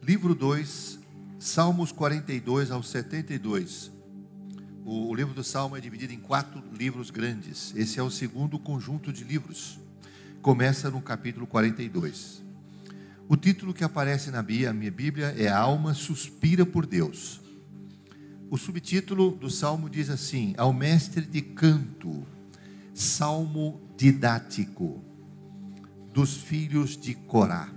Livro 2, Salmos 42 ao 72. O livro do Salmo é dividido em 4 livros grandes. Esse é o segundo conjunto de livros. Começa no capítulo 42. O título que aparece na minha Bíblia é A Alma Suspira por Deus. O subtítulo do Salmo diz assim: Ao mestre de canto, Salmo didático dos filhos de Corá.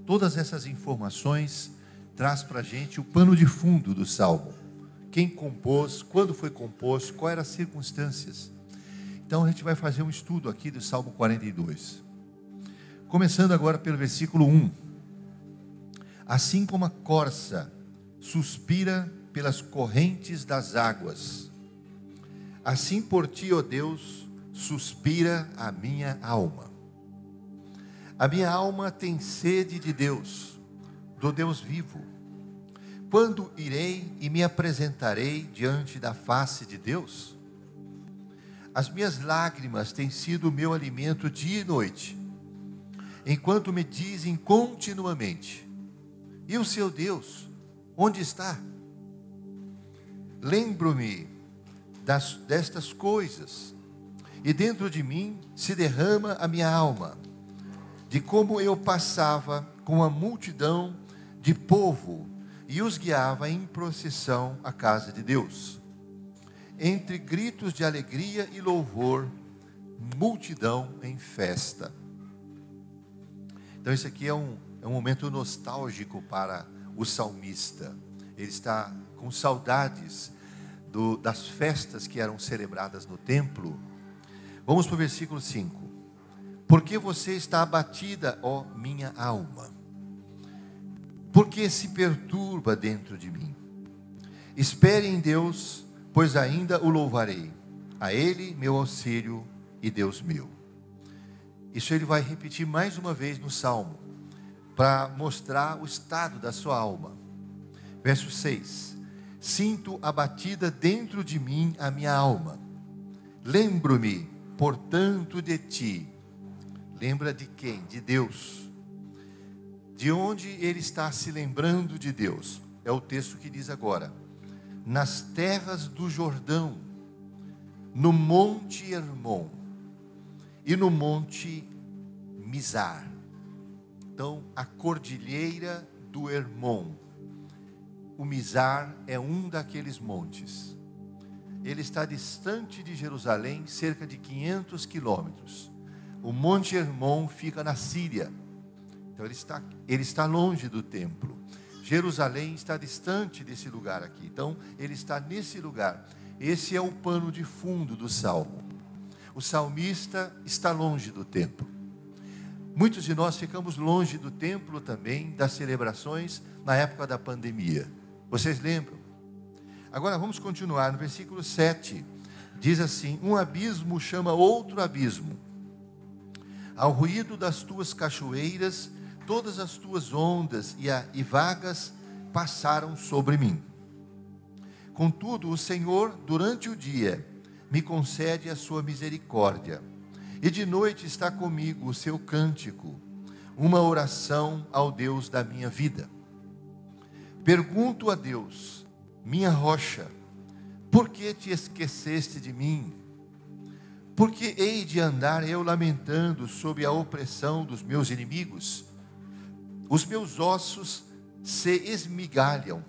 Todas essas informações traz para a gente o pano de fundo do Salmo. Quem compôs, quando foi composto, quais eram as circunstâncias. Então a gente vai fazer um estudo aqui do Salmo 42. Começando agora pelo versículo 1. Assim como a corça suspira pelas correntes das águas, assim por ti, ó Deus, suspira a minha alma. A minha alma tem sede de Deus, do Deus vivo. Quando irei e me apresentarei diante da face de Deus? As minhas lágrimas têm sido o meu alimento dia e noite, enquanto me dizem continuamente: e o seu Deus, onde está? Lembro-me destas coisas, e dentro de mim se derrama a minha alma, de como eu passava com a multidão de povo e os guiava em procissão à casa de Deus. Entre gritos de alegria e louvor, multidão em festa. Então isso aqui é um momento nostálgico para o salmista. Ele está com saudades das festas que eram celebradas no templo. Vamos para o versículo 5. Porque você está abatida, ó minha alma? Porque se perturba dentro de mim? Espere em Deus, pois ainda o louvarei. A Ele, meu auxílio e Deus meu. Isso ele vai repetir mais uma vez no Salmo, para mostrar o estado da sua alma. Verso 6. Sinto abatida dentro de mim a minha alma. Lembro-me, portanto, de ti. Lembra de quem? De Deus. De onde ele está se lembrando de Deus? É o texto que diz agora: nas terras do Jordão, no monte Hermon e no monte Mizar. Então, a cordilheira do Hermon. O Mizar é um daqueles montes. Ele está distante de Jerusalém, cerca de 500 quilômetros. O monte Hermon fica na Síria. Então ele está longe do templo. Jerusalém está distante desse lugar aqui. Então ele está nesse lugar. Esse é o pano de fundo do Salmo. O salmista está longe do templo. Muitos de nós ficamos longe do templo também, das celebrações na época da pandemia. Vocês lembram? Agora vamos continuar no versículo 7. Diz assim: um abismo chama outro abismo. Ao ruído das tuas cachoeiras, todas as tuas ondas e vagas passaram sobre mim. Contudo, o Senhor, durante o dia, me concede a sua misericórdia, e de noite está comigo o seu cântico, uma oração ao Deus da minha vida. Pergunto a Deus, minha rocha: por que te esqueceste de mim? Por que hei de andar eu lamentando sob a opressão dos meus inimigos? Os meus ossos se esmigalham,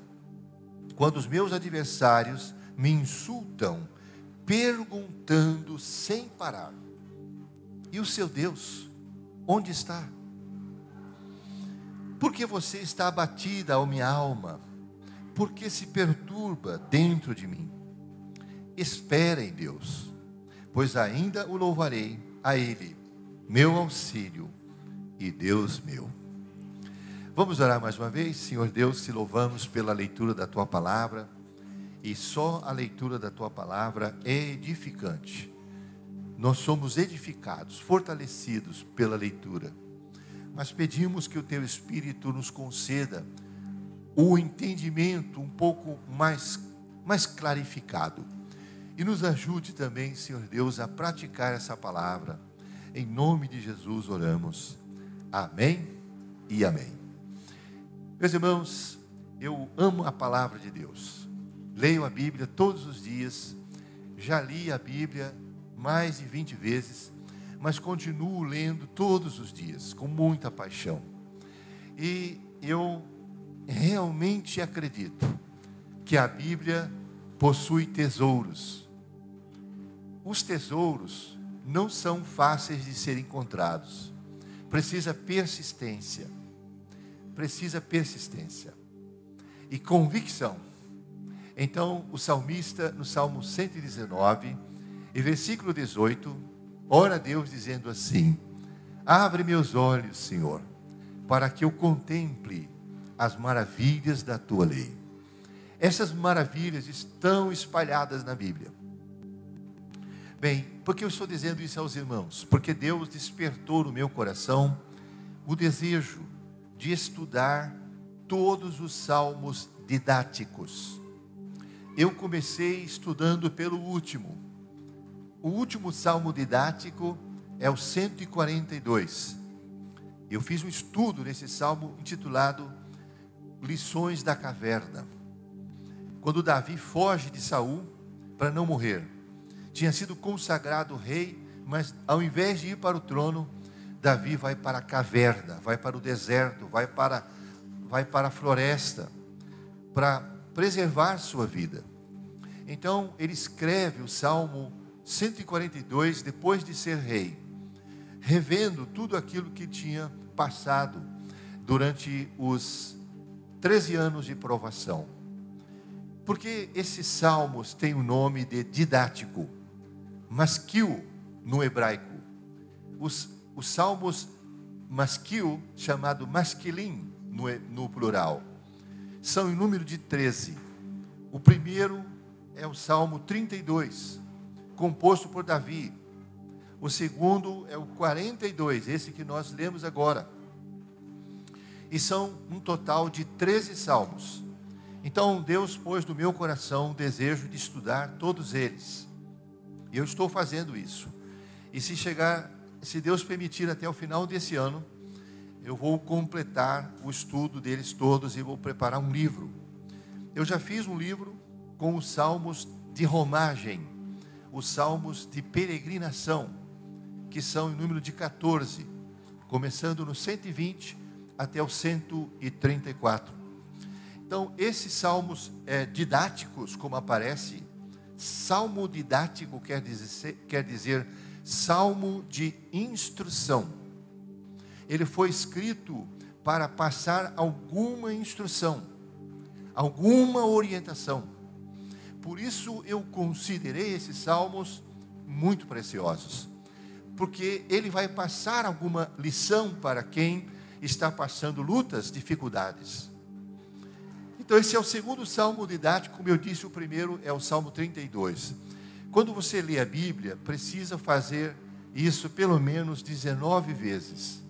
quando os meus adversários me insultam, perguntando sem parar: e o seu Deus, onde está? Porque você está abatida, ó minha alma? Porque se perturba dentro de mim? Espera em Deus, pois ainda o louvarei, a Ele, meu auxílio e Deus meu. Vamos orar mais uma vez. Senhor Deus, te louvamos pela leitura da Tua Palavra, e só a leitura da Tua Palavra é edificante. Nós somos edificados, fortalecidos pela leitura, mas pedimos que o Teu Espírito nos conceda o entendimento um pouco mais clarificado, e nos ajude também, Senhor Deus, a praticar essa palavra. Em nome de Jesus oramos. Amém e amém. Meus irmãos, eu amo a palavra de Deus. Leio a Bíblia todos os dias. Já li a Bíblia mais de 20 vezes, mas continuo lendo todos os dias, com muita paixão. E eu realmente acredito que a Bíblia possui tesouros. Os tesouros não são fáceis de ser encontrados. Precisa persistência. Precisa persistência e convicção. Então, o salmista, no Salmo 119, e versículo 18, ora a Deus dizendo assim: abre meus olhos, Senhor, para que eu contemple as maravilhas da tua lei. Essas maravilhas estão espalhadas na Bíblia. Bem, por que eu estou dizendo isso aos irmãos? Porque Deus despertou no meu coração o desejo de estudar todos os salmos didáticos. Eu comecei estudando pelo último. O último salmo didático é o 142. Eu fiz um estudo nesse salmo intitulado Lições da Caverna. Quando Davi foge de Saul para não morrer. Tinha sido consagrado rei, mas ao invés de ir para o trono, Davi vai para a caverna, vai para o deserto, vai para a floresta, para preservar sua vida. Então, ele escreve o Salmo 142, depois de ser rei, revendo tudo aquilo que tinha passado durante os 13 anos de provação. Porque esses salmos têm o nome de didático, maskil no hebraico. Os salmos maskil, chamado masquilim no plural, são em número de 13. O primeiro é o Salmo 32, composto por Davi. O segundo é o 42, esse que nós lemos agora. E são um total de 13 salmos. Então Deus pôs no meu coração o desejo de estudar todos eles. E eu estou fazendo isso. E se Deus permitir, até o final desse ano, eu vou completar o estudo deles todos e vou preparar um livro. Eu já fiz um livro com os salmos de romagem, os salmos de peregrinação, que são em número de 14, começando no 120 até o 134. Então, esses salmos didáticos, como aparece, salmo didático quer dizer salmo de instrução. Ele foi escrito para passar alguma instrução, alguma orientação. Por isso eu considerei esses salmos muito preciosos, porque ele vai passar alguma lição para quem está passando lutas, dificuldades. Então esse é o segundo salmo didático. Como eu disse, o primeiro é o Salmo 32. Quando você lê a Bíblia, precisa fazer isso pelo menos 19 vezes.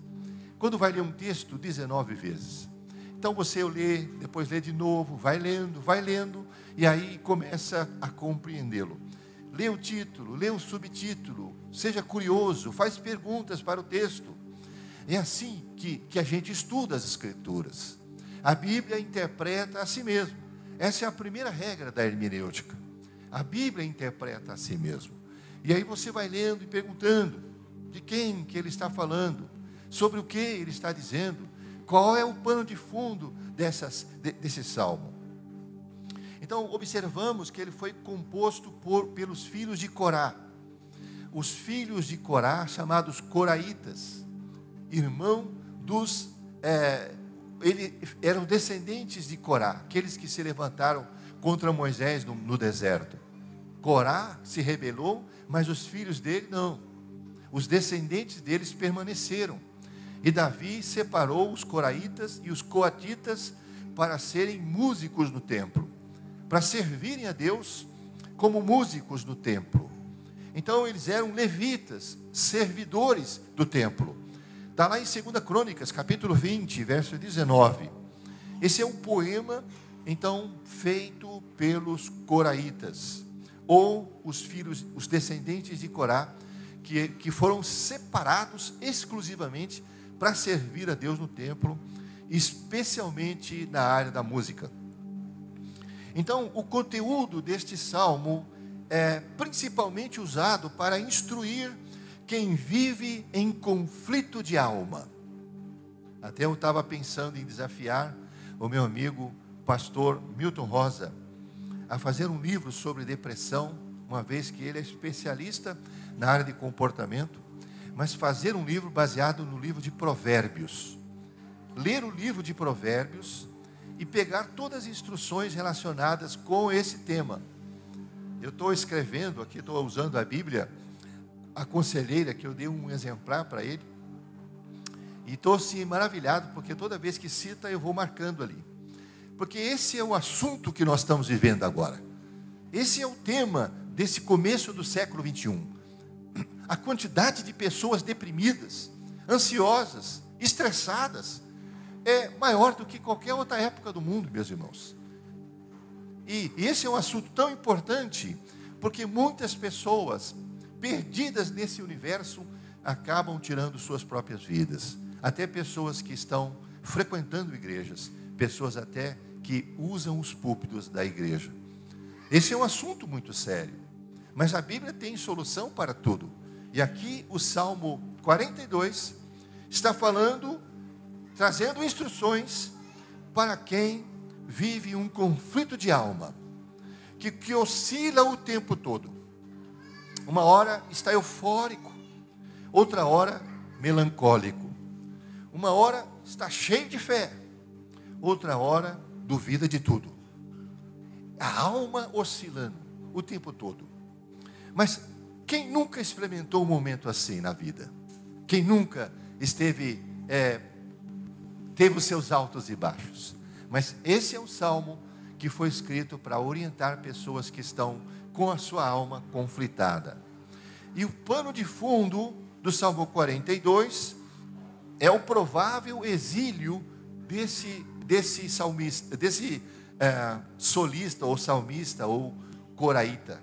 Quando vai ler um texto, 19 vezes. Então você lê, depois lê de novo, vai lendo, e aí começa a compreendê-lo. Lê o título, lê o subtítulo, seja curioso, faz perguntas para o texto. É assim que a gente estuda as Escrituras. A Bíblia interpreta a si mesmo. Essa é a primeira regra da hermenêutica. A Bíblia interpreta a si mesmo. E aí você vai lendo e perguntando de quem que ele está falando, sobre o que ele está dizendo, qual é o pano de fundo desse salmo. Então observamos que ele foi composto pelos filhos de Corá. Os filhos de Corá, chamados coraitas, irmão dos... eram descendentes de Corá, aqueles que se levantaram contra Moisés no deserto. Corá se rebelou, mas os filhos dele não. Os descendentes deles permaneceram. E Davi separou os coraitas e os coatitas para serem músicos no templo, para servirem a Deus como músicos no templo. Então eles eram levitas, servidores do templo. Está lá em 2 Crônicas, capítulo 20, verso 19. Esse é um poema, então, feito pelos coraitas, ou os descendentes de Corá, que foram separados exclusivamente para servir a Deus no templo especialmente na área da música. Então, o conteúdo deste salmo é principalmente usado para instruir quem vive em conflito de alma. Até eu estava pensando em desafiar o meu amigo pastor Milton Rosa a fazer um livro sobre depressão, uma vez que ele é especialista na área de comportamento, mas fazer um livro baseado no livro de Provérbios. Ler o livro de Provérbios e pegar todas as instruções relacionadas com esse tema. Eu estou escrevendo aqui, estou usando a Bíblia, a conselheira, que eu dei um exemplar para ele, e estou assim maravilhado, porque toda vez que cita eu vou marcando ali, porque esse é o assunto que nós estamos vivendo agora. Esse é o tema desse começo do século 21. A quantidade de pessoas deprimidas, ansiosas, estressadas, é maior do que qualquer outra época do mundo, meus irmãos. E esse é um assunto tão importante, porque muitas pessoas perdidas nesse universo acabam tirando suas próprias vidas. Até pessoas que estão frequentando igrejas, pessoas até que usam os púlpitos da igreja. Esse é um assunto muito sério, mas a Bíblia tem solução para tudo. E aqui o Salmo 42 está falando, trazendo instruções para quem vive um conflito de alma, que oscila o tempo todo. Uma hora está eufórico, outra hora melancólico. Uma hora está cheio de fé, outra hora duvida de tudo. A alma oscilando o tempo todo. Mas quem nunca experimentou um momento assim na vida? Quem nunca teve os seus altos e baixos? Mas esse é um salmo que foi escrito para orientar pessoas que estão com a sua alma conflitada. E o pano de fundo do Salmo 42 é o provável exílio desse salmista, desse solista ou salmista ou coraíta.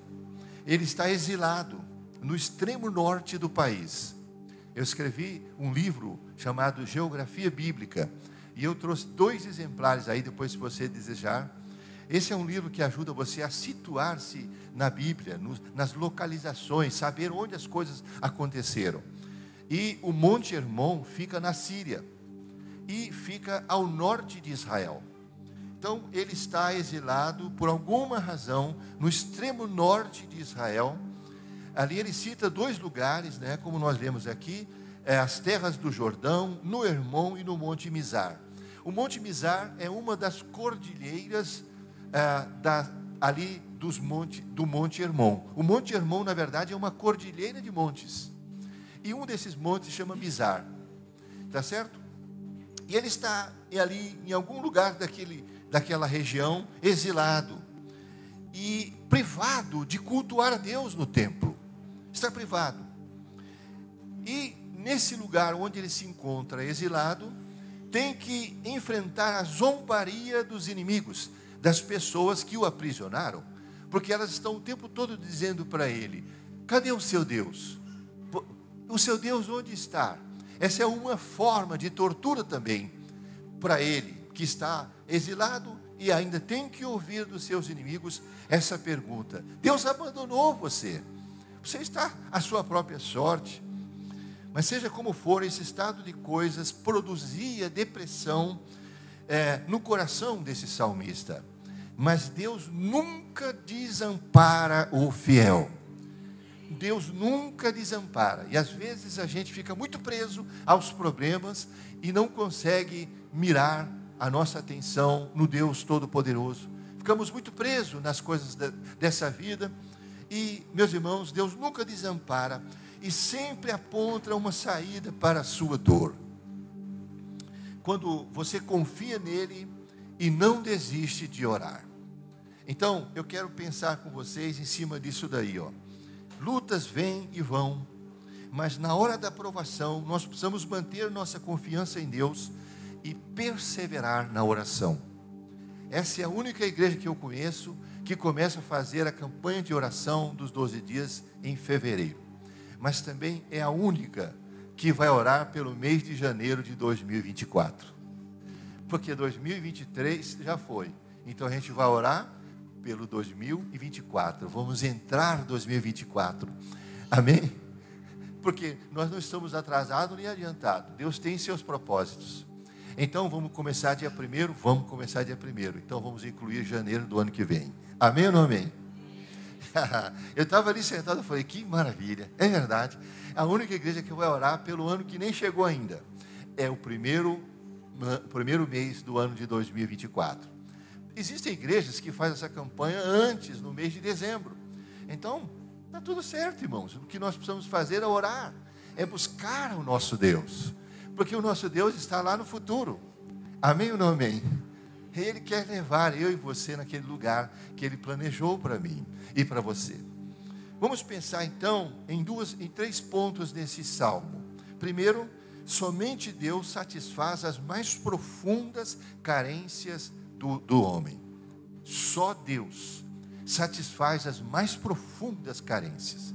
Ele está exilado no extremo norte do país. Eu escrevi um livro chamado Geografia Bíblica, e eu trouxe 2 exemplares aí, depois se você desejar. Esse é um livro que ajuda você a situar-se na Bíblia, nas localizações, saber onde as coisas aconteceram. E o Monte Hermon fica na Síria, e fica ao norte de Israel. Então, ele está exilado, por alguma razão, no extremo norte de Israel. Ali ele cita 2 lugares, como nós lemos aqui, as terras do Jordão, no Hermon e no Monte Mizar. O Monte Mizar é uma das cordilheiras ali do Monte Hermon. O Monte Hermon, na verdade, é uma cordilheira de montes. E um desses montes se chama Mizar. Tá certo? E ele está ali em algum lugar daquela região, exilado. E privado de cultuar a Deus no templo. Está privado. E nesse lugar onde ele se encontra exilado, tem que enfrentar a zombaria dos inimigos, das pessoas que o aprisionaram, porque elas estão o tempo todo dizendo para ele: cadê o seu Deus? O seu Deus onde está? Essa é uma forma de tortura também para ele, que está exilado e ainda tem que ouvir dos seus inimigos essa pergunta: Deus abandonou você? Você está à sua própria sorte? Mas seja como for, esse estado de coisas produzia depressão no coração desse salmista. Mas Deus nunca desampara o fiel. Deus nunca desampara. E às vezes a gente fica muito preso aos problemas e não consegue mirar a nossa atenção no Deus Todo-Poderoso. Ficamos muito presos nas coisas dessa vida. E, meus irmãos, Deus nunca desampara e sempre aponta uma saída para a sua dor. Quando você confia nele e não desiste de orar. Então, eu quero pensar com vocês em cima disso daí, Lutas vêm e vão, mas na hora da provação, nós precisamos manter nossa confiança em Deus e perseverar na oração. Essa é a única igreja que eu conheço que começa a fazer a campanha de oração dos 12 dias em fevereiro. Mas também é a única que vai orar pelo mês de janeiro de 2024. porque 2023 já foi. Então a gente vai orar pelo 2024. Vamos entrar 2024. Amém? Porque nós não estamos atrasados nem adiantados. Deus tem seus propósitos. Então vamos começar dia 1º? Vamos começar dia 1º. Então vamos incluir janeiro do ano que vem. Amém ou não amém? Eu estava ali sentado e falei, que maravilha. É verdade. A única igreja que vai orar pelo ano que nem chegou ainda. É o primeiro mês do ano de 2024. Existem igrejas que fazem essa campanha antes, no mês de dezembro. Então, está tudo certo, irmãos. O que nós precisamos fazer é orar, é buscar o nosso Deus, porque o nosso Deus está lá no futuro. Amém ou não amém? Ele quer levar eu e você naquele lugar que Ele planejou para mim e para você. Vamos pensar então em 3 pontos nesse salmo. Primeiro, somente Deus satisfaz as mais profundas carências do homem. Só Deus satisfaz as mais profundas carências.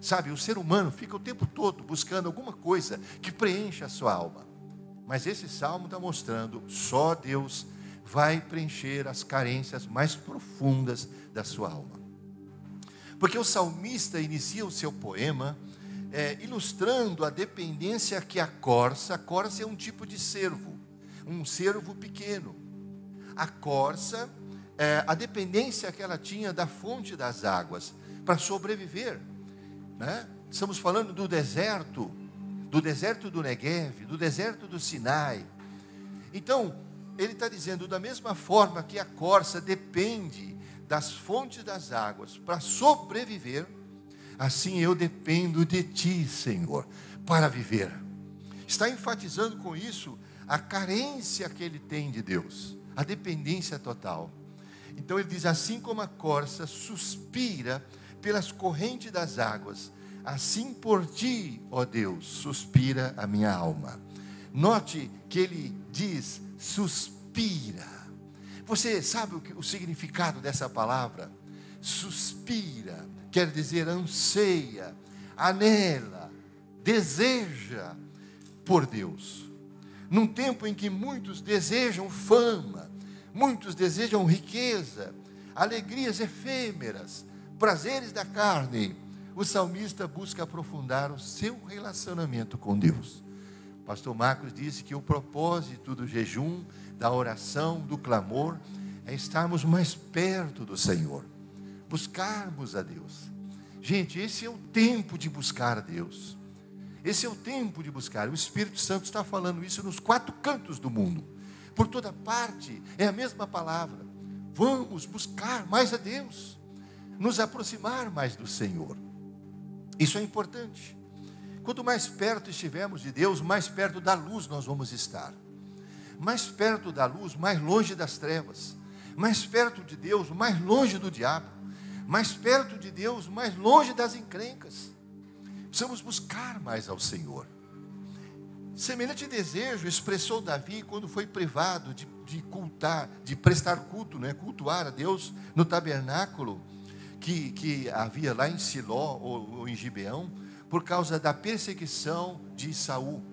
Sabe, o ser humano fica o tempo todo buscando alguma coisa que preencha a sua alma. Mas esse salmo está mostrando, só Deus vai preencher as carências mais profundas da sua alma. Porque o salmista inicia o seu poema ilustrando a dependência que a corça é um tipo de cervo, um cervo pequeno. A corça, a dependência que ela tinha da fonte das águas para sobreviver, né? Estamos falando do deserto do Negev, do deserto do Sinai. Então, ele está dizendo, da mesma forma que a corça depende das fontes das águas para sobreviver, assim eu dependo de Ti, Senhor, para viver. Está enfatizando com isso a carência que ele tem de Deus, a dependência total. Então ele diz, assim como a corça suspira pelas correntes das águas, assim por Ti, ó Deus, suspira a minha alma. Note que ele diz, suspira. Você sabe o significado dessa palavra? Suspira quer dizer anseia, anela, deseja por Deus. Num tempo em que muitos desejam fama, muitos desejam riqueza, alegrias efêmeras, prazeres da carne, o salmista busca aprofundar o seu relacionamento com Deus. Pastor Marcos disse que o propósito do jejum, da oração, do clamor, é estarmos mais perto do Senhor, buscarmos a Deus. Gente, esse é o tempo de buscar a Deus. Esse é o tempo de buscar. O Espírito Santo está falando isso nos 4 cantos do mundo. Por toda parte, é a mesma palavra. Vamos buscar mais a Deus, nos aproximar mais do Senhor. Isso é importante. Quanto mais perto estivermos de Deus, mais perto da luz nós vamos estar. Mais perto da luz, mais longe das trevas. Mais perto de Deus, mais longe do diabo. Mais perto de Deus, mais longe das encrencas. Precisamos buscar mais ao Senhor. Semelhante desejo expressou Davi quando foi privado de prestar culto, cultuar a Deus no tabernáculo que havia lá em Siló ou em Gibeão, por causa da perseguição de Saul.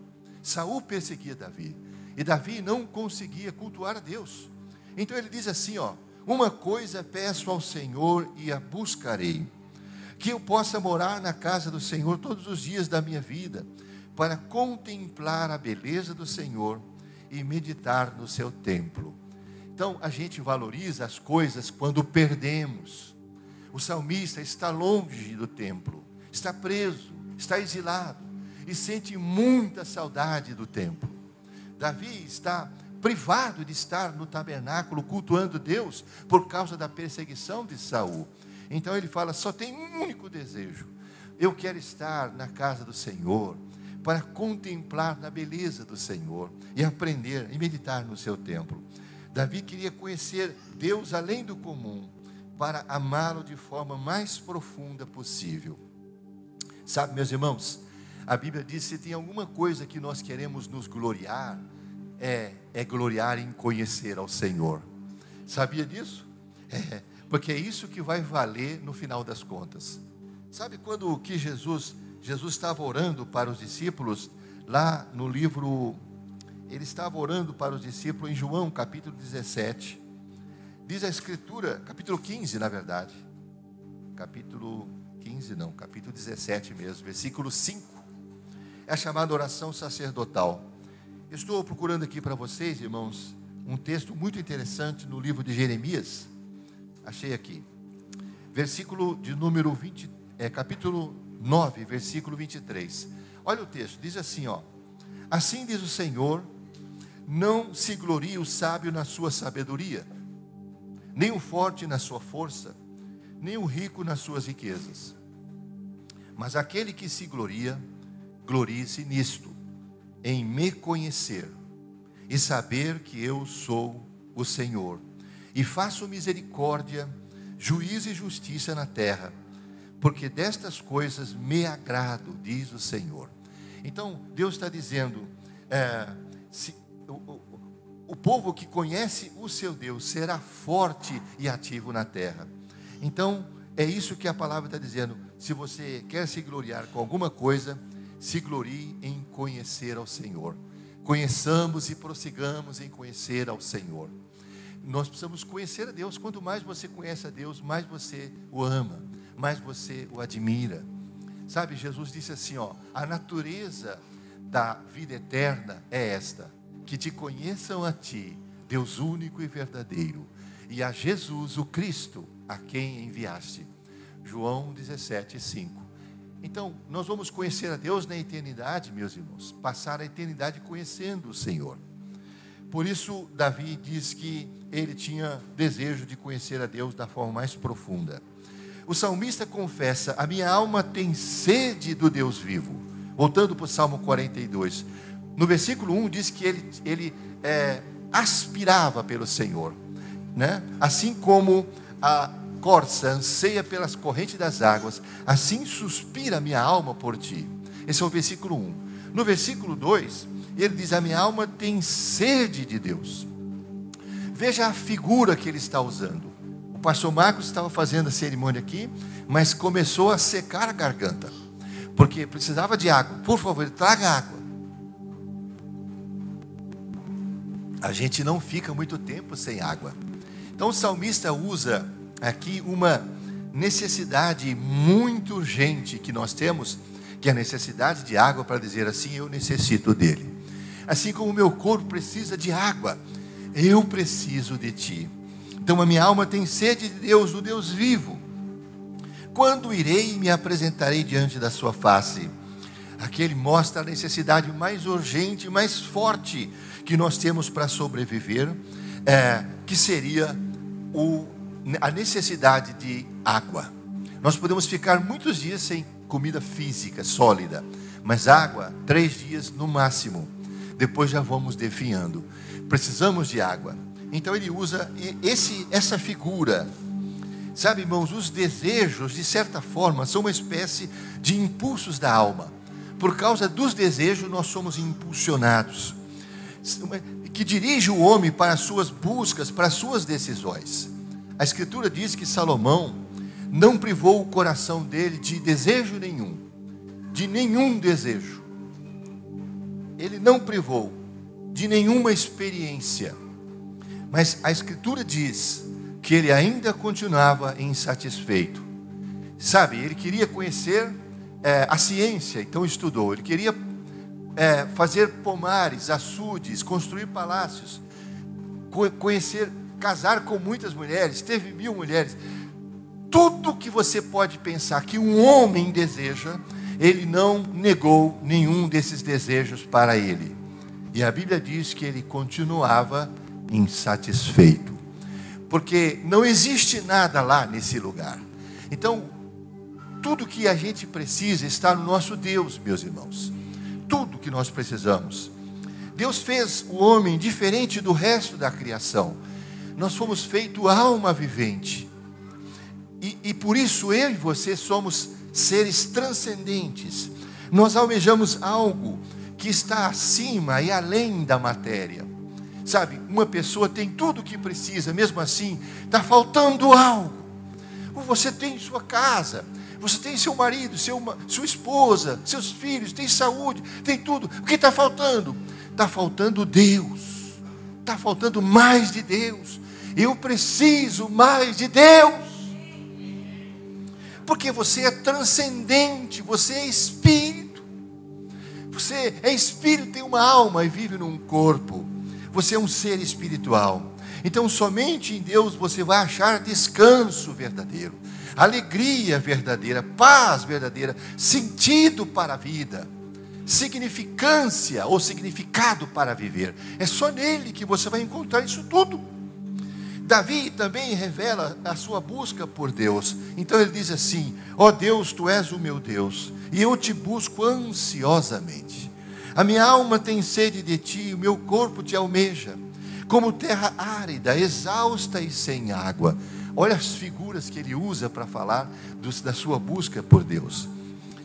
Saul perseguia Davi, e Davi não conseguia cultuar a Deus. Então ele diz assim, uma coisa peço ao Senhor e a buscarei, que eu possa morar na casa do Senhor todos os dias da minha vida, para contemplar a beleza do Senhor e meditar no seu templo. Então a gente valoriza as coisas quando perdemos. O salmista está longe do templo, está preso, está exilado e sente muita saudade do templo. Davi está privado de estar no tabernáculo cultuando Deus por causa da perseguição de Saul. Então ele fala, só tem um único desejo: eu quero estar na casa do Senhor, para contemplar na beleza do Senhor e aprender e meditar no seu templo. Davi queria conhecer Deus além do comum, para amá-lo de forma mais profunda possível. Sabe, meus irmãos, a Bíblia diz, se tem alguma coisa que nós queremos nos gloriar, é gloriar em conhecer ao Senhor. Sabia disso? Porque é isso que vai valer no final das contas. Sabe quando que Jesus estava orando para os discípulos, lá no livro ele estava orando para os discípulos em João capítulo 17. Diz a Escritura, capítulo 15 na verdade, capítulo 15 não, capítulo 17 mesmo, versículo 5, é a chamada oração sacerdotal. Eu estou procurando aqui para vocês, irmãos, um texto muito interessante no livro de Jeremias, achei aqui, versículo de número 20, capítulo 9, versículo 23, olha o texto, diz assim, assim diz o Senhor, não se glorie o sábio na sua sabedoria, nem o forte na sua força, nem o rico nas suas riquezas. Mas aquele que se gloria, glorie-se nisto, em me conhecer, e saber que eu sou o Senhor, e faço misericórdia, juízo e justiça na terra, porque destas coisas me agrado, diz o Senhor. Então, Deus está dizendo, o povo que conhece o seu Deus será forte e ativo na terra. Então, é isso que a palavra está dizendo. Se você quer se gloriar com alguma coisa, se glorie em conhecer ao Senhor. Conheçamos e prossigamos em conhecer ao Senhor. Nós precisamos conhecer a Deus. Quanto mais você conhece a Deus, mais você o ama, mais você o admira. Sabe, Jesus disse assim, a natureza da vida eterna é esta, que te conheçam a ti, Deus único e verdadeiro, e a Jesus, o Cristo, a quem enviaste. João 17, 5. Então, nós vamos conhecer a Deus na eternidade, meus irmãos, passar a eternidade conhecendo o Senhor. Por isso, Davi diz que ele tinha desejo de conhecer a Deus da forma mais profunda. O salmista confessa, a minha alma tem sede do Deus vivo. Voltando para o Salmo 42, no versículo 1 diz que ele aspirava pelo Senhor, né? Assim como a corça anseia pelas correntes das águas, assim suspira minha alma por ti. Esse é o versículo 1. No versículo 2, ele diz, a minha alma tem sede de Deus. Veja a figura que ele está usando. O pastor Marcos estava fazendo a cerimônia aqui, mas começou a secar a garganta, porque precisava de água. Por favor, traga água. A gente não fica muito tempo sem água. Então o salmista usa aqui uma necessidade muito urgente que nós temos, que é a necessidade de água, para dizer assim, eu necessito dele. Assim como o meu corpo precisa de água, eu preciso de ti. Então a minha alma tem sede de Deus, do Deus vivo. Quando irei e me apresentarei diante da sua face? Aqui ele mostra a necessidade mais urgente, mais forte que nós temos para sobreviver, que seria a necessidade de água. Nós podemos ficar muitos dias sem comida física, sólida, mas água, 3 dias no máximo, depois já vamos definhando. Precisamos de água. Então ele usa essa figura. Sabe, irmãos, os desejos, de certa forma, são uma espécie de impulsos da alma. Por causa dos desejos, nós somos impulsionados, que dirige o homem para as suas buscas, para as suas decisões. A Escritura diz que Salomão não privou o coração dele de desejo nenhum, de nenhum desejo. Ele não privou de nenhuma experiência. Mas a Escritura diz que ele ainda continuava insatisfeito. Sabe, ele queria conhecer a ciência, então estudou. Ele queria fazer pomares, açudes, construir palácios, conhecer, casar com muitas mulheres, teve 1000 mulheres. Tudo que você pode pensar que um homem deseja, ele não negou nenhum desses desejos para ele. E a Bíblia diz que ele continuava insatisfeito, porque não existe nada lá nesse lugar. Então, tudo que a gente precisa está no nosso Deus, meus irmãos. Tudo que nós precisamos. Deus fez o homem diferente do resto da criação. Nós fomos feitos alma vivente. E por isso eu e você somos seres transcendentes. Nós almejamos algo que está acima e além da matéria. Sabe, uma pessoa tem tudo o que precisa, mesmo assim, está faltando algo. Você tem sua casa, você tem seu marido, sua esposa, seus filhos, tem saúde, tem tudo. O que está faltando? está faltando Deus, está faltando mais de Deus. Eu preciso mais de Deus. Porque você é transcendente, você é espírito. Você é espírito, tem uma alma e vive num corpo. Você é um ser espiritual. Então somente em Deus você vai achar descanso verdadeiro, alegria verdadeira, paz verdadeira, sentido para a vida, significância ou significado para viver. É só nele que você vai encontrar isso tudo. Davi também revela a sua busca por Deus. Então ele diz assim: ó Deus, tu és o meu Deus, e eu te busco ansiosamente. A minha alma tem sede de ti, o meu corpo te almeja, como terra árida, exausta e sem água. Olha as figuras que ele usa para falar da sua busca por Deus.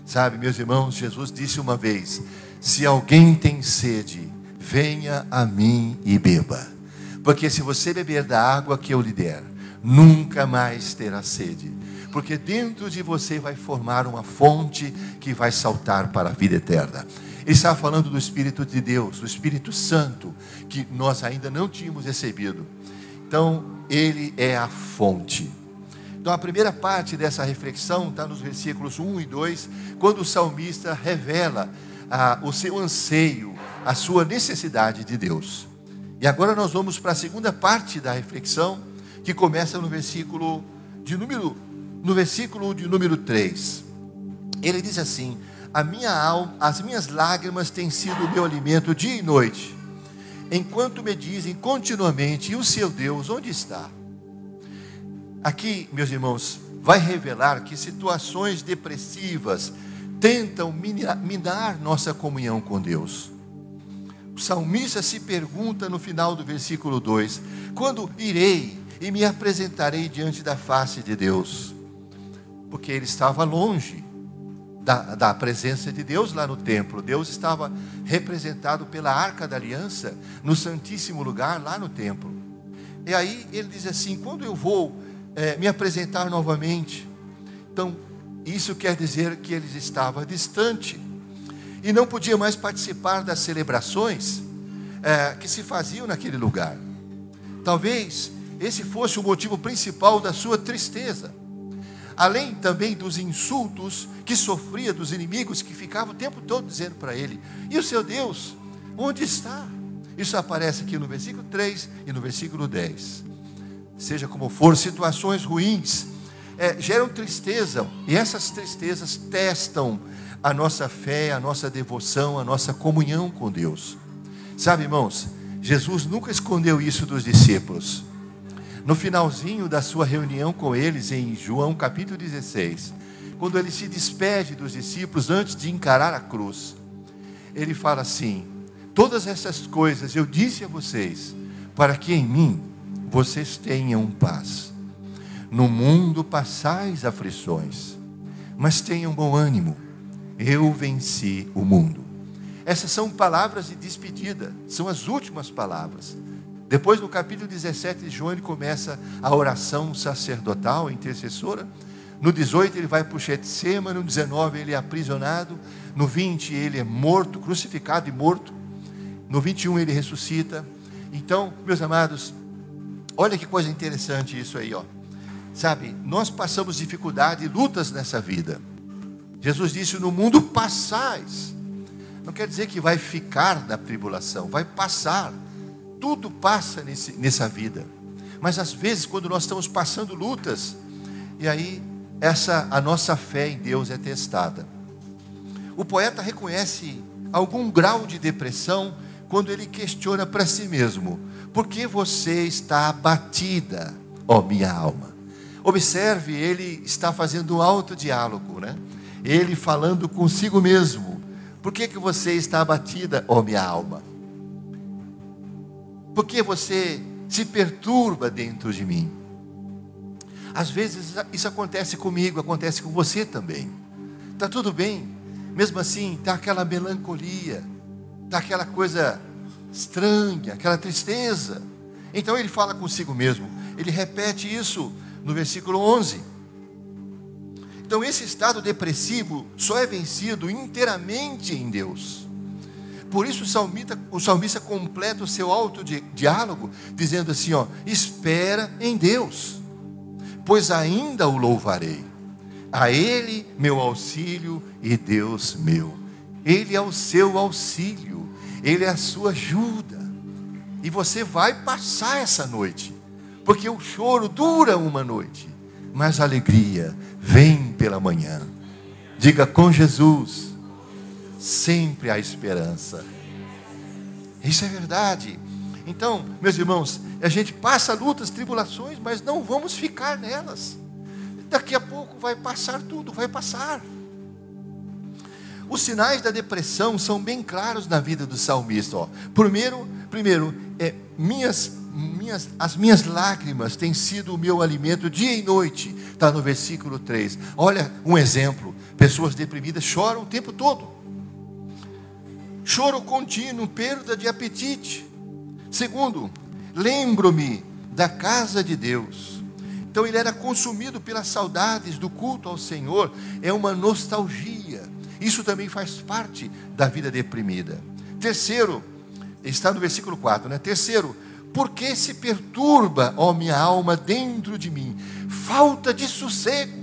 Sabe, meus irmãos, Jesus disse uma vez: se alguém tem sede, venha a mim e beba. Porque se você beber da água que eu lhe der, nunca mais terá sede. Porque dentro de você vai formar uma fonte que vai saltar para a vida eterna. Ele está falando do Espírito de Deus, do Espírito Santo, que nós ainda não tínhamos recebido. Então, ele é a fonte. Então, a primeira parte dessa reflexão está nos versículos 1 e 2, quando o salmista revela o seu anseio, a sua necessidade de Deus. E agora nós vamos para a segunda parte da reflexão, que começa no versículo de número 3. Ele diz assim: a minha alma, as minhas lágrimas têm sido o meu alimento dia e noite, enquanto me dizem continuamente: e o seu Deus onde está? Aqui, meus irmãos, vai revelar que situações depressivas tentam minar nossa comunhão com Deus. O salmista se pergunta no final do versículo 2: quando irei e me apresentarei diante da face de Deus? Porque ele estava longe da presença de Deus lá no templo. Deus estava representado pela Arca da Aliança no Santíssimo Lugar lá no templo. E aí ele diz assim: quando eu vou me apresentar novamente? Então isso quer dizer que ele estava distante e não podia mais participar das celebrações que se faziam naquele lugar. Talvez esse fosse o motivo principal da sua tristeza, além também dos insultos que sofria dos inimigos que ficavam o tempo todo dizendo para ele: e o seu Deus onde está? Isso aparece aqui no versículo 3 e no versículo 10. Seja como for, situações ruins geram tristeza, e essas tristezas testam a nossa fé, a nossa devoção, a nossa comunhão com Deus. Sabe, irmãos, Jesus nunca escondeu isso dos discípulos. No finalzinho da sua reunião com eles, em João capítulo 16, quando ele se despede dos discípulos antes de encarar a cruz, ele fala assim: todas essas coisas eu disse a vocês, para que em mim vocês tenham paz. No mundo passais aflições, mas tenham bom ânimo, eu venci o mundo. Essas são palavras de despedida, são as últimas palavras. Depois, no capítulo 17 de João, ele começa a oração sacerdotal, intercessora. No 18 ele vai para o Getsêmani, no 19 ele é aprisionado, no 20 ele é morto, crucificado e morto, no 21 ele ressuscita. Então, meus amados, olha que coisa interessante isso aí, ó. Sabe, nós passamos dificuldade e lutas nessa vida. Jesus disse: no mundo passais. Não quer dizer que vai ficar na tribulação, vai passar. Tudo passa nessa vida. Mas às vezes, quando nós estamos passando lutas, e aí a nossa fé em Deus é testada. O poeta reconhece algum grau de depressão quando ele questiona para si mesmo: por que você está abatida, ó minha alma? Observe, ele está fazendo um autodiálogo, né? Ele falando consigo mesmo: por que você está abatida, ó minha alma? Por que você se perturba dentro de mim? Às vezes isso acontece comigo, acontece com você também. Está tudo bem, mesmo assim está aquela melancolia, está aquela coisa estranha, aquela tristeza. Então ele fala consigo mesmo, ele repete isso no versículo 11. Então esse estado depressivo só é vencido inteiramente em Deus, Por isso o salmista completa o seu diálogo dizendo assim, espera em Deus, pois ainda o louvarei. A Ele meu auxílio e Deus meu. Ele é o seu auxílio, Ele é a sua ajuda. E você vai passar essa noite, porque o choro dura uma noite, mas a alegria vem pela manhã. Diga: com Jesus sempre há esperança. Isso é verdade. Então, meus irmãos, a gente passa lutas, tribulações, mas não vamos ficar nelas. Daqui a pouco vai passar tudo, vai passar. Os sinais da depressão são bem claros na vida do salmista. Primeiro, as minhas lágrimas têm sido o meu alimento dia e noite. Está no versículo 3. Olha um exemplo. Pessoas deprimidas choram o tempo todo. Choro contínuo, perda de apetite. Segundo, lembro-me da casa de Deus. Então ele era consumido pelas saudades do culto ao Senhor. É uma nostalgia. Isso também faz parte da vida deprimida. Terceiro, está no versículo 4, Terceiro, porque se perturba, ó minha alma, dentro de mim? Falta de sossego.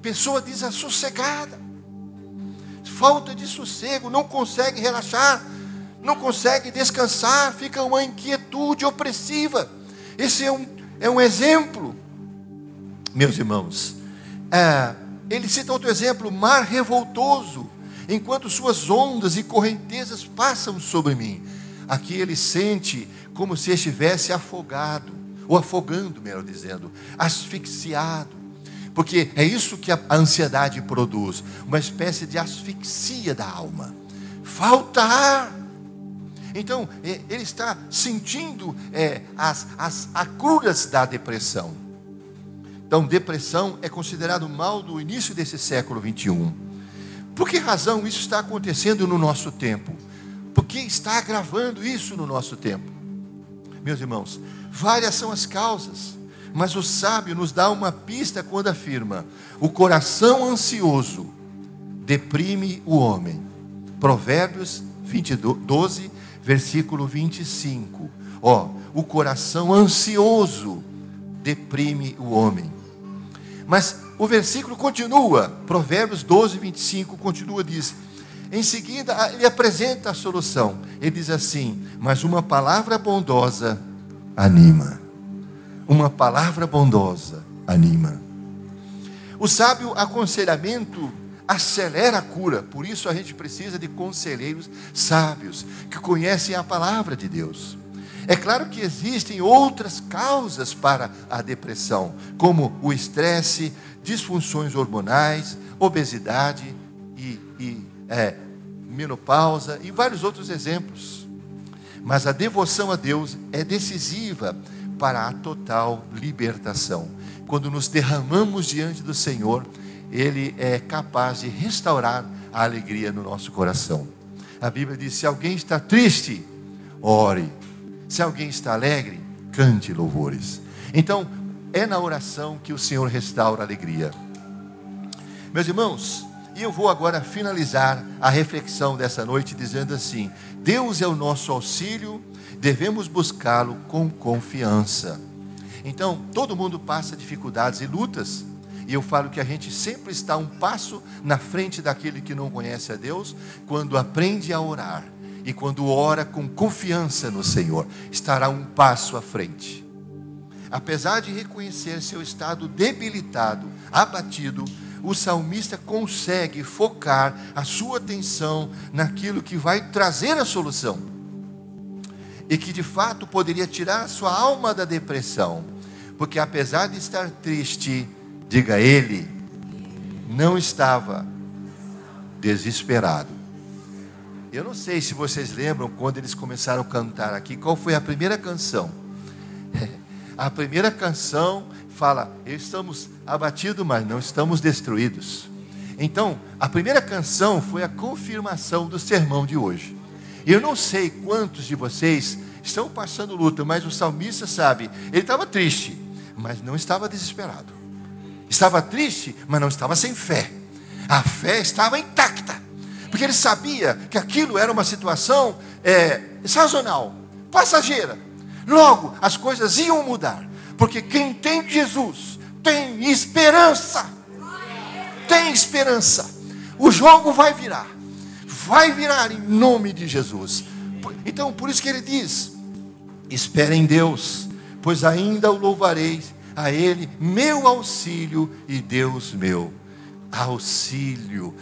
Pessoa desassossegada. Falta de sossego, não consegue relaxar, não consegue descansar, fica uma inquietude opressiva. Esse é um exemplo, meus irmãos. Ele cita outro exemplo: mar revoltoso, enquanto suas ondas e correntezas passam sobre mim. Aqui ele sente como se estivesse afogado, ou afogando, melhor dizendo, asfixiado. Porque é isso que a ansiedade produz, uma espécie de asfixia da alma. Falta ar. Então, ele está sentindo as agruras da depressão. Então, depressão é considerado mal do início desse século 21. Por que razão isso está acontecendo no nosso tempo? Por que está agravando isso no nosso tempo? Meus irmãos, várias são as causas, mas o sábio nos dá uma pista quando afirma: o coração ansioso deprime o homem. Provérbios 12, versículo 25. O coração ansioso deprime o homem. Mas o versículo continua, Provérbios 12, 25, continua, diz. Em seguida, ele apresenta a solução. Ele diz assim: mas uma palavra bondosa anima. Uma palavra bondosa anima. O sábio aconselhamento acelera a cura. Por isso a gente precisa de conselheiros sábios, que conhecem a palavra de Deus. É claro que existem outras causas para a depressão, como o estresse, disfunções hormonais, obesidade e menopausa e vários outros exemplos. Mas a devoção a Deus é decisiva para a total libertação. Quando nos derramamos diante do Senhor, Ele é capaz de restaurar a alegria no nosso coração. A Bíblia diz: se alguém está triste, ore. Se alguém está alegre, cante louvores. Então, é na oração que o Senhor restaura a alegria. Meus irmãos, e eu vou agora finalizar a reflexão dessa noite dizendo assim: Deus é o nosso auxílio, devemos buscá-lo com confiança. Então, todo mundo passa dificuldades e lutas, e eu falo que a gente sempre está um passo na frente daquele que não conhece a Deus, quando aprende a orar. E quando ora com confiança no Senhor, estará um passo à frente. Apesar de reconhecer seu estado debilitado, abatido, o salmista consegue focar a sua atenção naquilo que vai trazer a solução. E que de fato poderia tirar a sua alma da depressão. Porque apesar de estar triste, diga, ele não estava desesperado. Eu não sei se vocês lembram quando eles começaram a cantar aqui, qual foi a primeira canção? A primeira canção fala: estamos abatidos, mas não estamos destruídos. Então, a primeira canção foi a confirmação do sermão de hoje. Eu não sei quantos de vocês estão passando luta, mas o salmista sabe, ele estava triste, mas não estava desesperado. Estava triste, mas não estava sem fé. A fé estava intacta. porque ele sabia que aquilo era uma situação sazonal, passageira. Logo, as coisas iam mudar, porque quem tem Jesus tem esperança. Tem esperança. O jogo vai virar em nome de Jesus. Então, por isso que ele diz: espere em Deus, pois ainda o louvarei, a Ele meu auxílio e Deus meu auxílio.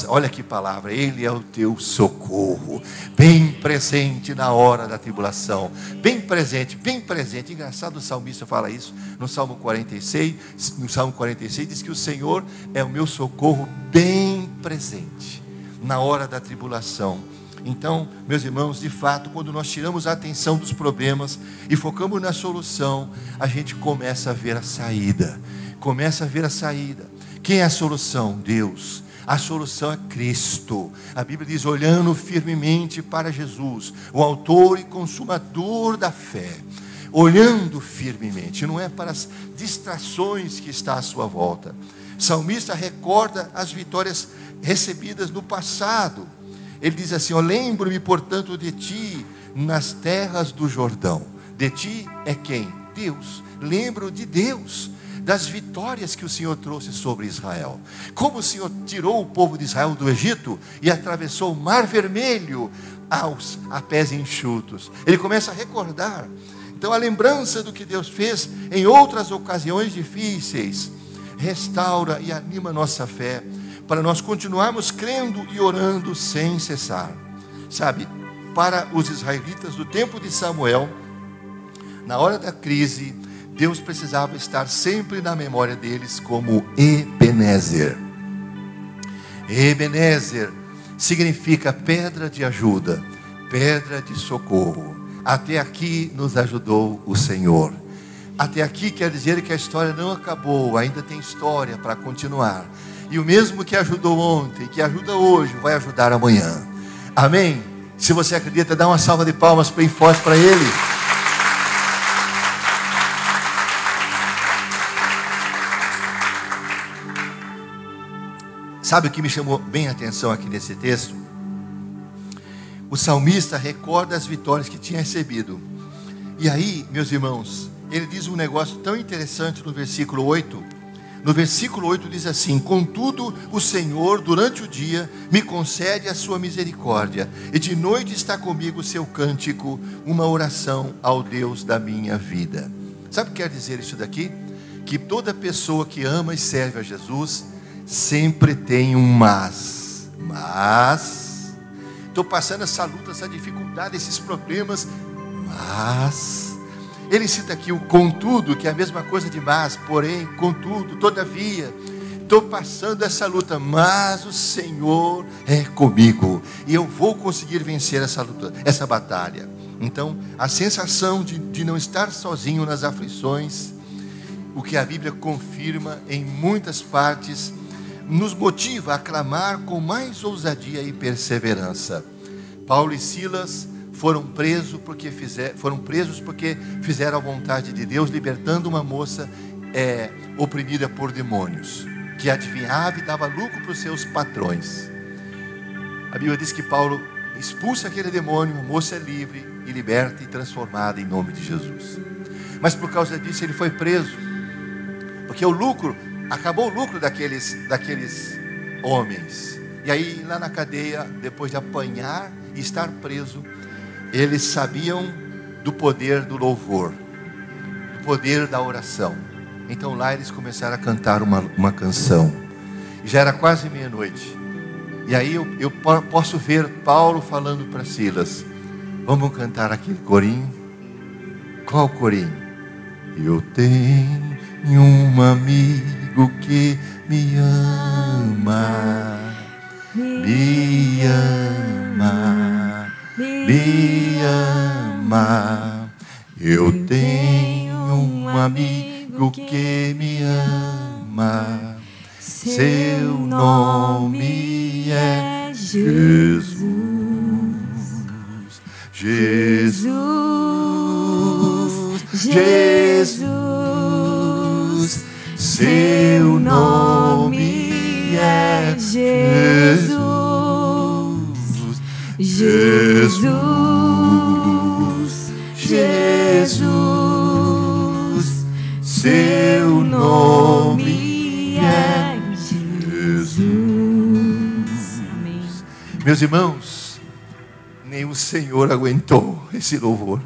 Olha que palavra, Ele é o teu socorro, bem presente na hora da tribulação, bem presente, bem presente. Engraçado, o salmista fala isso no Salmo 46. No Salmo 46 diz que o Senhor é o meu socorro bem presente na hora da tribulação. Então, meus irmãos, de fato, quando nós tiramos a atenção dos problemas e focamos na solução, a gente começa a ver a saída. Quem é a solução? Deus. A solução é Cristo. A Bíblia diz: olhando firmemente para Jesus, o autor e consumador da fé. Olhando firmemente, não é para as distrações que está à sua volta. O salmista recorda as vitórias recebidas no passado. Ele diz assim: lembro-me, portanto, de ti nas terras do Jordão. De ti é quem? Deus. Lembro de Deus, das vitórias que o Senhor trouxe sobre Israel. Como o Senhor tirou o povo de Israel do Egito e atravessou o Mar Vermelho a pés enxutos. Ele começa a recordar. Então, a lembrança do que Deus fez em outras ocasiões difíceis restaura e anima nossa fé, para nós continuarmos crendo e orando sem cessar. Sabe, para os israelitas do tempo de Samuel, na hora da crise, Deus precisava estar sempre na memória deles como Ebenezer. Ebenezer significa pedra de ajuda, pedra de socorro. Até aqui nos ajudou o Senhor. Até aqui quer dizer que a história não acabou, ainda tem história para continuar. E o mesmo que ajudou ontem, que ajuda hoje, vai ajudar amanhã. Amém? Se você acredita, dá uma salva de palmas bem forte para Ele. Sabe o que me chamou bem a atenção aqui nesse texto? O salmista recorda as vitórias que tinha recebido. E aí, meus irmãos, ele diz um negócio tão interessante no versículo 8. No versículo 8 diz assim: contudo, o Senhor durante o dia me concede a sua misericórdia, e de noite está comigo o seu cântico, uma oração ao Deus da minha vida. Sabe o que quer dizer isso daqui? Que toda pessoa que ama e serve a Jesus sempre tem um mas. Estou passando essa luta, essa dificuldade, esses problemas, mas ele cita aqui o contudo, que é a mesma coisa de mas, porém, contudo, todavia, estou passando essa luta, mas o Senhor é comigo, e eu vou conseguir vencer essa luta, essa batalha. Então, a sensação de não estar sozinho nas aflições, o que a Bíblia confirma em muitas partes, nos motiva a clamar com mais ousadia e perseverança. Paulo e Silas foram presos porque fizeram a vontade de Deus, libertando uma moça oprimida por demônios, que adivinhava e dava lucro para os seus patrões. A Bíblia diz que Paulo expulsa aquele demônio, a moça é livre e liberta e transformada em nome de Jesus. Mas por causa disso ele foi preso, porque acabou o lucro daqueles homens. E aí lá na cadeia, depois de apanhar e estar preso, eles sabiam do poder do louvor, do poder da oração. Então lá eles começaram a cantar uma canção. E já era quase meia-noite. E aí eu posso ver Paulo falando para Silas: vamos cantar aquele corinho? Qual corinho? Eu tenho um amigo que me ama, me ama, me ama. Eu tenho um amigo que me ama, seu nome é Jesus. Jesus, Jesus, seu nome é Jesus. seu nome é Jesus. Amém. Meus irmãos, nem o Senhor aguentou esse louvor.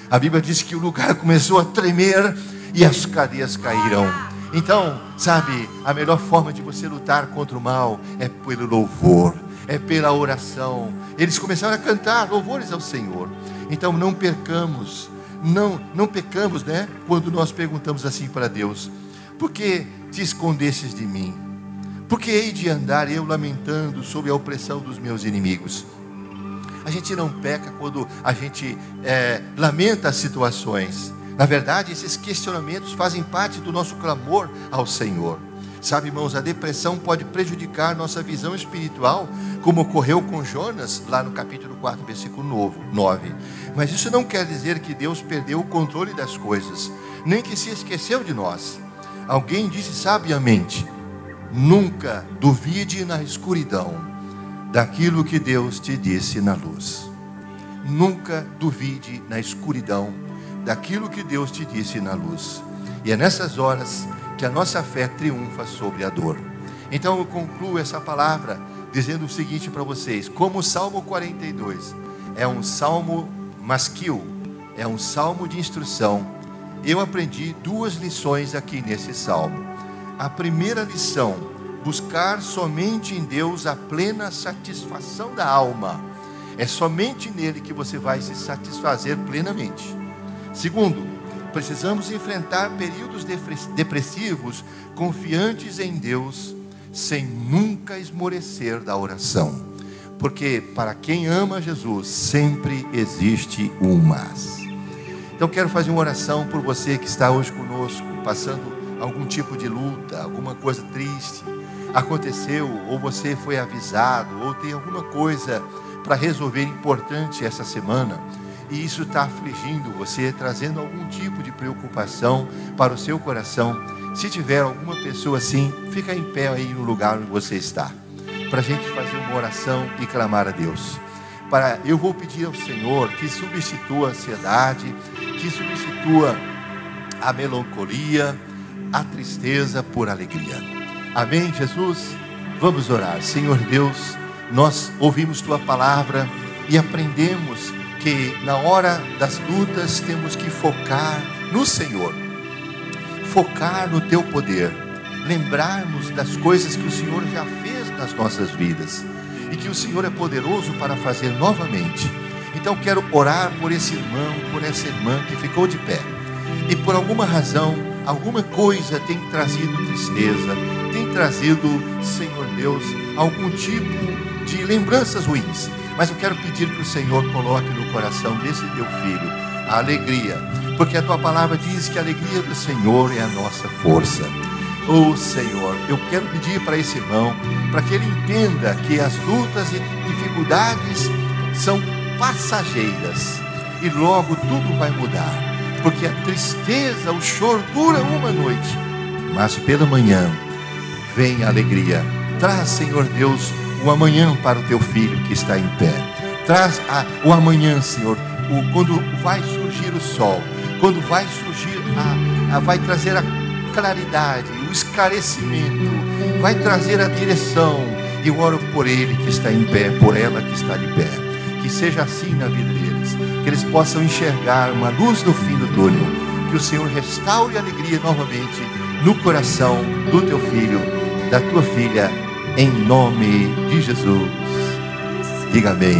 A Bíblia diz que o lugar começou a tremer e as cadeias caíram. Então, sabe, a melhor forma de você lutar contra o mal é pelo louvor, é pela oração. Eles começaram a cantar louvores ao Senhor. Então não percamos, não pecamos, né? Quando nós perguntamos assim para Deus: por que te escondestes de mim? Por que hei de andar eu lamentando sob a opressão dos meus inimigos? A gente não peca quando a gente lamenta as situações. Na verdade, esses questionamentos fazem parte do nosso clamor ao Senhor. Sabe, irmãos, a depressão pode prejudicar nossa visão espiritual, como ocorreu com Jonas, lá no capítulo 4, versículo 9. Mas isso não quer dizer que Deus perdeu o controle das coisas, nem que se esqueceu de nós. Alguém disse sabiamente: nunca duvide na escuridão daquilo que Deus te disse na luz. Nunca duvide na escuridão daquilo que Deus te disse na luz. E é nessas horas que a nossa fé triunfa sobre a dor. Então eu concluo essa palavra dizendo o seguinte para vocês: como o Salmo 42 é um salmo masquil, é um salmo de instrução, eu aprendi duas lições aqui nesse salmo. A primeira lição: buscar somente em Deus a plena satisfação da alma. É somente nele que você vai se satisfazer plenamente. Segundo, precisamos enfrentar períodos depressivos, confiantes em Deus, sem nunca esmorecer da oração. Porque para quem ama Jesus, sempre existe um mas. Então quero fazer uma oração por você que está hoje conosco, passando algum tipo de luta, alguma coisa triste aconteceu, ou você foi avisado, ou tem alguma coisa para resolver importante essa semana, e isso está afligindo você, trazendo algum tipo de preocupação para o seu coração. Se tiver alguma pessoa assim, fica em pé aí no lugar onde você está, para a gente fazer uma oração e clamar a Deus. Eu vou pedir ao Senhor que substitua a ansiedade, que substitua a melancolia, a tristeza por alegria. Amém, Jesus? Vamos orar. Senhor Deus, nós ouvimos Tua palavra e aprendemos que na hora das lutas temos que focar no Senhor, focar no Teu poder, lembrarmos das coisas que o Senhor já fez nas nossas vidas e que o Senhor é poderoso para fazer novamente. Então quero orar por esse irmão, por essa irmã que ficou de pé e por alguma razão, alguma coisa tem trazido tristeza, tem trazido, Senhor Deus, algum tipo de lembranças ruins. Mas eu quero pedir que o Senhor coloque no coração desse teu filho a alegria, porque a tua palavra diz que a alegria do Senhor é a nossa força. Oh Senhor, eu quero pedir para esse irmão, para que ele entenda que as lutas e dificuldades são passageiras e logo tudo vai mudar, porque a tristeza, o choro dura uma noite, mas pela manhã vem a alegria. Traz, Senhor Deus, o amanhã para o teu filho que está em pé. Traz o amanhã, Senhor, quando vai surgir o sol, quando vai surgir vai trazer a claridade, o esclarecimento, vai trazer a direção. E eu oro por ele que está em pé, por ela que está de pé. Que seja assim na vida deles, que eles possam enxergar uma luz no fim do túnel, que o Senhor restaure a alegria novamente no coração do teu filho, da tua filha, em nome de Jesus. Diga amém.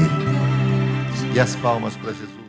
E as palmas para Jesus.